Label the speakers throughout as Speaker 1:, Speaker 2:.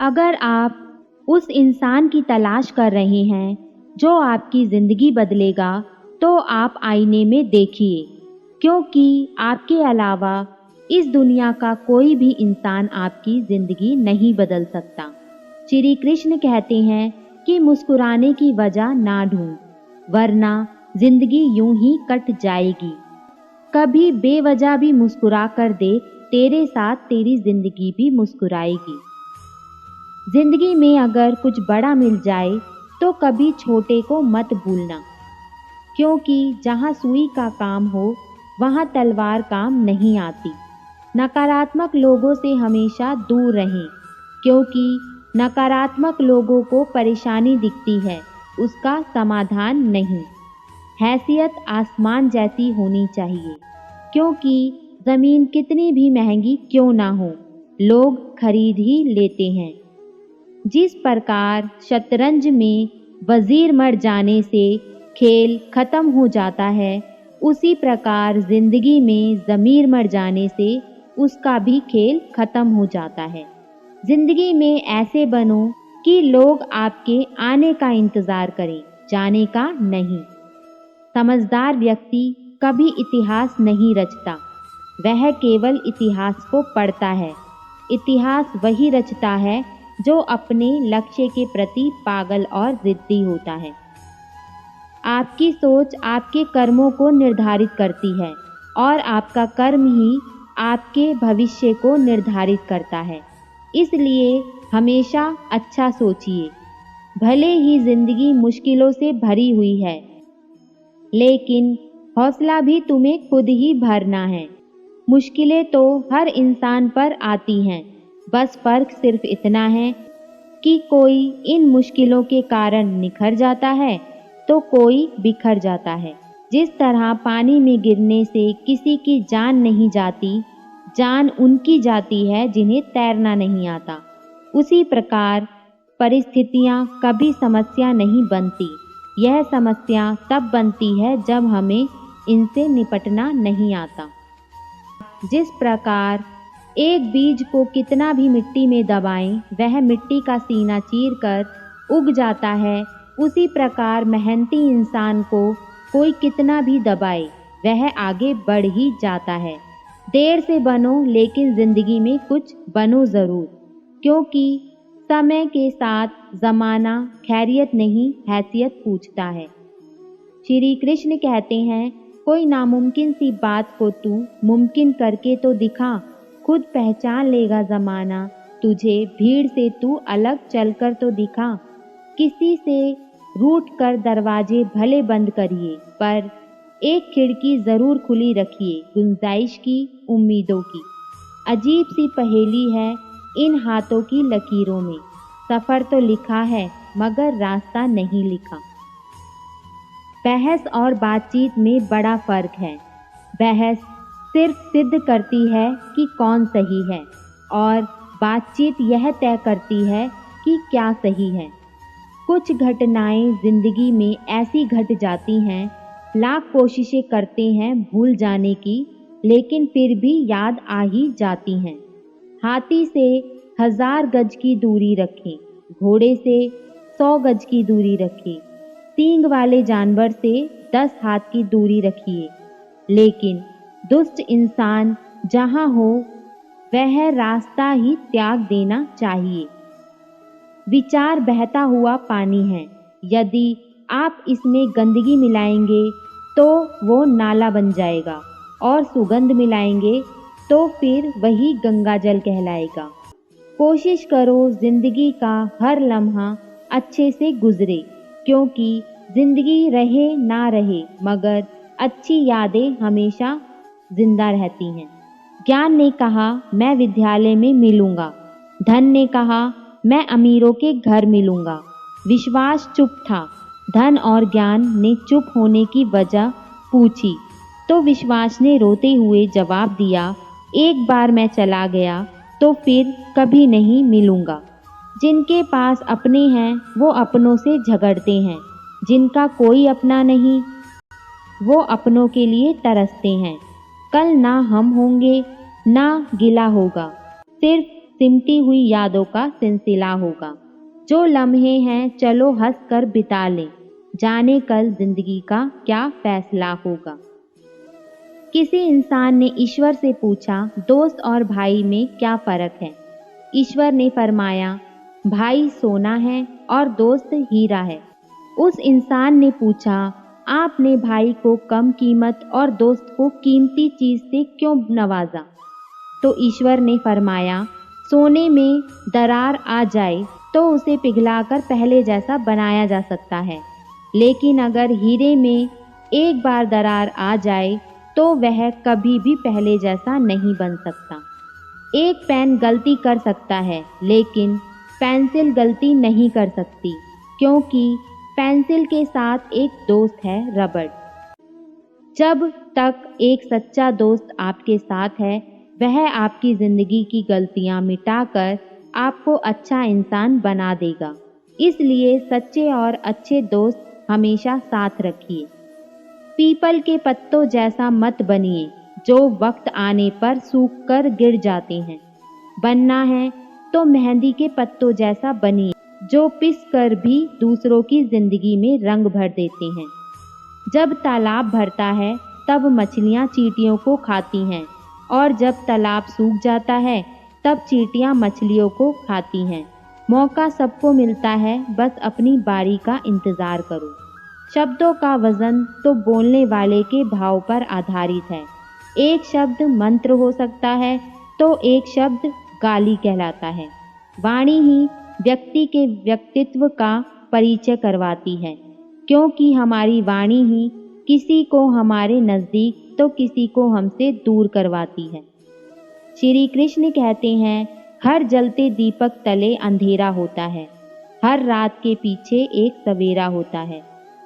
Speaker 1: अगर आप उस इंसान की तलाश कर रहे हैं जो आपकी ज़िंदगी बदलेगा, तो आप आईने में देखिए, क्योंकि आपके अलावा इस दुनिया का कोई भी इंसान आपकी ज़िंदगी नहीं बदल सकता। श्री कृष्ण कहते हैं कि मुस्कुराने की वजह ना ढूंढ, वरना ज़िंदगी यूं ही कट जाएगी। कभी बेवजह भी मुस्कुरा कर देख, तेरे साथ तेरी ज़िंदगी भी मुस्कुराएगी। जिंदगी में अगर कुछ बड़ा मिल जाए तो कभी छोटे को मत भूलना, क्योंकि जहाँ सुई का काम हो वहाँ तलवार काम नहीं आती। नकारात्मक लोगों से हमेशा दूर रहें, क्योंकि नकारात्मक लोगों को परेशानी दिखती है, उसका समाधान नहीं। हैसियत आसमान जैसी होनी चाहिए, क्योंकि ज़मीन कितनी भी महंगी क्यों ना हो, लोग खरीद ही लेते हैं। जिस प्रकार शतरंज में वजीर मर जाने से खेल खत्म हो जाता है, उसी प्रकार जिंदगी में ज़मीर मर जाने से उसका भी खेल खत्म हो जाता है। जिंदगी में ऐसे बनो कि लोग आपके आने का इंतज़ार करें, जाने का नहीं। समझदार व्यक्ति कभी इतिहास नहीं रचता, वह केवल इतिहास को पढ़ता है। इतिहास वही रचता है जो अपने लक्ष्य के प्रति पागल और जिद्दी होता है। आपकी सोच आपके कर्मों को निर्धारित करती है और आपका कर्म ही आपके भविष्य को निर्धारित करता है। इसलिए हमेशा अच्छा सोचिए। भले ही जिंदगी मुश्किलों से भरी हुई है, लेकिन हौसला भी तुम्हें खुद ही भरना है। मुश्किलें तो हर इंसान पर आती हैं, बस फर्क सिर्फ इतना है कि कोई इन मुश्किलों के कारण निखर जाता है तो कोई बिखर जाता है। जिस तरह पानी में गिरने से किसी की जान नहीं जाती, जान उनकी जाती है जिन्हें तैरना नहीं आता, उसी प्रकार परिस्थितियां कभी समस्या नहीं बनती। यह समस्या तब बनती है जब हमें इनसे निपटना नहीं आता। जिस प्रकार एक बीज को कितना भी मिट्टी में दबाएं, वह मिट्टी का सीना चीरकर उग जाता है, उसी प्रकार मेहनती इंसान को कोई कितना भी दबाए, वह आगे बढ़ ही जाता है। देर से बनो, लेकिन जिंदगी में कुछ बनो ज़रूर, क्योंकि समय के साथ ज़माना खैरियत नहीं हैसियत पूछता है। श्री कृष्ण कहते हैं, कोई नामुमकिन सी बात को तू मुमकिन करके तो दिखा, खुद पहचान लेगा ज़माना तुझे, भीड़ से तू अलग चलकर तो दिखा। किसी से रूठ कर दरवाजे भले बंद करिए, पर एक खिड़की ज़रूर खुली रखिए, गुंजाइश की, उम्मीदों की। अजीब सी पहेली है इन हाथों की लकीरों में, सफ़र तो लिखा है मगर रास्ता नहीं लिखा। बहस और बातचीत में बड़ा फ़र्क है। बहस सिर्फ सिद्ध करती है कि कौन सही है, और बातचीत यह तय करती है कि क्या सही है। कुछ घटनाएं जिंदगी में ऐसी घट जाती हैं, लाख कोशिशें करते हैं भूल जाने की, लेकिन फिर भी याद आ ही जाती हैं। हाथी से 1000 गज की दूरी रखें, घोड़े से 100 गज की दूरी रखें, सींग वाले जानवर से 10 हाथ की दूरी रखिए, लेकिन दुष्ट इंसान जहाँ हो वह रास्ता ही त्याग देना चाहिए। विचार बहता हुआ पानी है, यदि आप इसमें गंदगी मिलाएंगे तो वो नाला बन जाएगा, और सुगंध मिलाएंगे तो फिर वही गंगा जल कहलाएगा। कोशिश करो जिंदगी का हर लम्हा अच्छे से गुजरे, क्योंकि जिंदगी रहे ना रहे मगर अच्छी यादें हमेशा जिंदा रहती हैं। ज्ञान ने कहा मैं विद्यालय में मिलूंगा, धन ने कहा मैं अमीरों के घर मिलूंगा। विश्वास चुप था, धन और ज्ञान ने चुप होने की वजह पूछी, तो विश्वास ने रोते हुए जवाब दिया, एक बार मैं चला गया तो फिर कभी नहीं मिलूंगा। जिनके पास अपने हैं वो अपनों से झगड़ते हैं, जिनका कोई अपना नहीं वो अपनों के लिए तरसते हैं। कल ना हम होंगे ना गिला होगा, सिर्फ सिमटी हुई यादों का सिलसिला होगा। जो लम्हे हैं चलो हंस कर बिता लें, जाने कल जिंदगी का क्या फैसला होगा। किसी इंसान ने ईश्वर से पूछा, दोस्त और भाई में क्या फ़र्क है? ईश्वर ने फरमाया, भाई सोना है और दोस्त हीरा है। उस इंसान ने पूछा, आपने भाई को कम कीमत और दोस्त को कीमती चीज़ से क्यों नवाजा? तो ईश्वर ने फरमाया, सोने में दरार आ जाए तो उसे पिघलाकर पहले जैसा बनाया जा सकता है, लेकिन अगर हीरे में एक बार दरार आ जाए तो वह कभी भी पहले जैसा नहीं बन सकता। एक पेन गलती कर सकता है, लेकिन पेंसिल गलती नहीं कर सकती, क्योंकि पेंसिल के साथ एक दोस्त है, रबड़। जब तक एक सच्चा दोस्त आपके साथ है, वह आपकी ज़िंदगी की गलतियां मिटाकर आपको अच्छा इंसान बना देगा। इसलिए सच्चे और अच्छे दोस्त हमेशा साथ रखिए। पीपल के पत्तों जैसा मत बनिए, जो वक्त आने पर सूख कर गिर जाते हैं। बनना है तो मेहंदी के पत्तों जैसा बनिए, जो पिस कर भी दूसरों की जिंदगी में रंग भर देते हैं। जब तालाब भरता है तब मछलियाँ चींटियों को खाती हैं, और जब तालाब सूख जाता है तब चींटियाँ मछलियों को खाती हैं। मौका सबको मिलता है, बस अपनी बारी का इंतज़ार करो। शब्दों का वज़न तो बोलने वाले के भाव पर आधारित है। एक शब्द मंत्र हो सकता है तो एक शब्द गाली कहलाता है। वाणी ही व्यक्ति के व्यक्तित्व का परिचय करवाती है, क्योंकि हमारी वाणी ही किसी को हमारे नज़दीक तो किसी को हमसे दूर करवाती है। श्री कृष्ण कहते हैं, हर जलते दीपक तले अंधेरा होता है, हर रात के पीछे एक सवेरा होता है।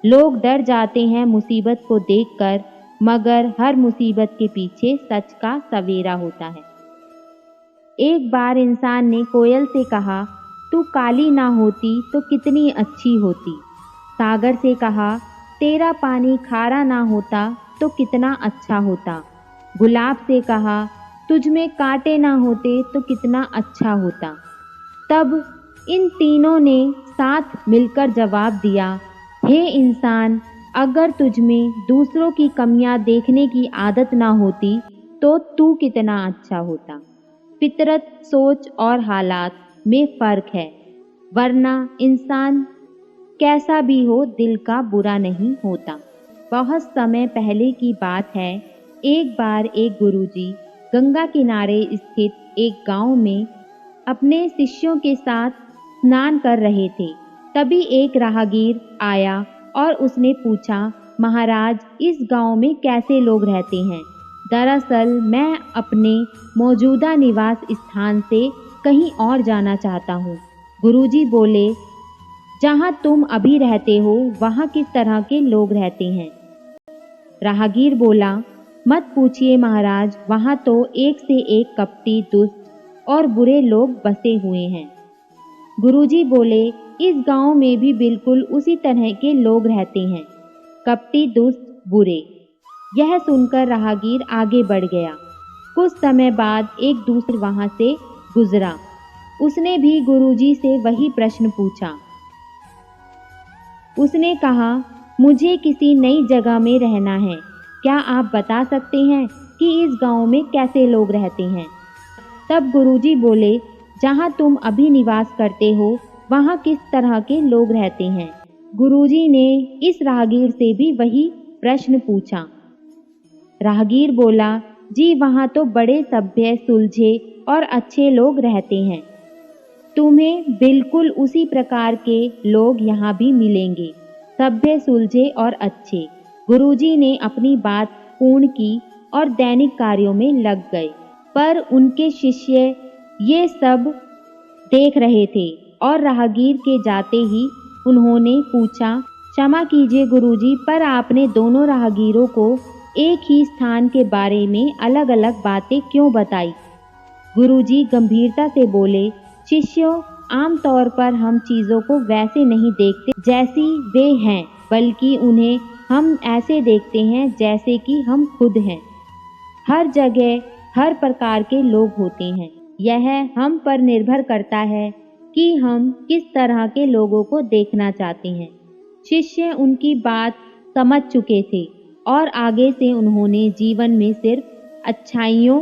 Speaker 1: लोग डर जाते हैं मुसीबत को देखकर, मगर हर मुसीबत के पीछे सच का सवेरा होता है। एक बार इंसान ने कोयल से कहा, तू काली ना होती तो कितनी अच्छी होती। सागर से कहा, तेरा पानी खारा ना होता तो कितना अच्छा होता। गुलाब से कहा, तुझ में कांटे ना होते तो कितना अच्छा होता। तब इन तीनों ने साथ मिलकर जवाब दिया, हे इंसान, अगर तुझ में दूसरों की कमियां देखने की आदत ना होती तो तू कितना अच्छा होता। फितरत, सोच और हालात में फ़र्क है, वरना इंसान कैसा भी हो दिल का बुरा नहीं होता। बहुत समय पहले की बात है, एक बार एक गुरुजी गंगा किनारे स्थित एक गांव में अपने शिष्यों के साथ स्नान कर रहे थे। तभी एक राहगीर आया और उसने पूछा, महाराज, इस गांव में कैसे लोग रहते हैं? दरअसल मैं अपने मौजूदा निवास स्थान से कहीं और जाना चाहता हूँ। गुरुजी बोले, जहाँ तुम अभी रहते हो वहाँ किस तरह के लोग रहते हैं? राहगीर बोला, मत पूछिए महाराज, वहाँ तो एक से एक कपटी, दुष्ट और बुरे लोग बसे हुए हैं। गुरुजी बोले, इस गांव में भी बिल्कुल उसी तरह के लोग रहते हैं, कपटी, दुष्ट, बुरे। यह सुनकर राहगीर आगे बढ़ गया। कुछ समय बाद एक दूसरा वहां से गुजरा। उसने भी गुरुजी से वही प्रश्न पूछा। उसने कहा, मुझे किसी नई जगह में रहना है, क्या आप बता सकते हैं कि इस गांव में कैसे लोग रहते हैं? तब गुरुजी बोले, जहां तुम अभी निवास करते हो वहां किस तरह के लोग रहते हैं? गुरुजी ने इस राहगीर से भी वही प्रश्न पूछा। राहगीर बोला, जी वहां तो बड़े सभ्य, सुलझे और अच्छे लोग रहते हैं। तुम्हें बिल्कुल उसी प्रकार के लोग यहाँ भी मिलेंगे, सभ्य, सुलझे और अच्छे। गुरुजी ने अपनी बात पूर्ण की और दैनिक कार्यों में लग गए, पर उनके शिष्य ये सब देख रहे थे और राहगीर के जाते ही उन्होंने पूछा, क्षमा कीजिए गुरुजी, पर आपने दोनों राहगीरों को एक ही स्थान के बारे में अलग अलग बातें क्यों बताई? गुरुजी गंभीरता से बोले, शिष्यों, आमतौर पर हम चीज़ों को वैसे नहीं देखते जैसी वे हैं, बल्कि उन्हें हम ऐसे देखते हैं जैसे कि हम खुद हैं। हर जगह हर प्रकार के लोग होते हैं, यह हम पर निर्भर करता है कि हम किस तरह के लोगों को देखना चाहते हैं। शिष्य उनकी बात समझ चुके थे और आगे से उन्होंने जीवन में सिर्फ अच्छाइयों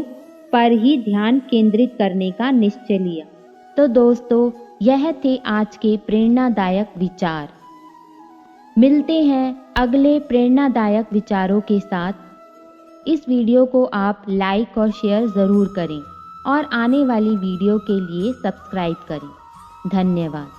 Speaker 1: पर ही ध्यान केंद्रित करने का निश्चय लिया। तो दोस्तों, यह थे आज के प्रेरणादायक विचार। मिलते हैं अगले प्रेरणादायक विचारों के साथ। इस वीडियो को आप लाइक और शेयर ज़रूर करें और आने वाली वीडियो के लिए सब्सक्राइब करें। धन्यवाद।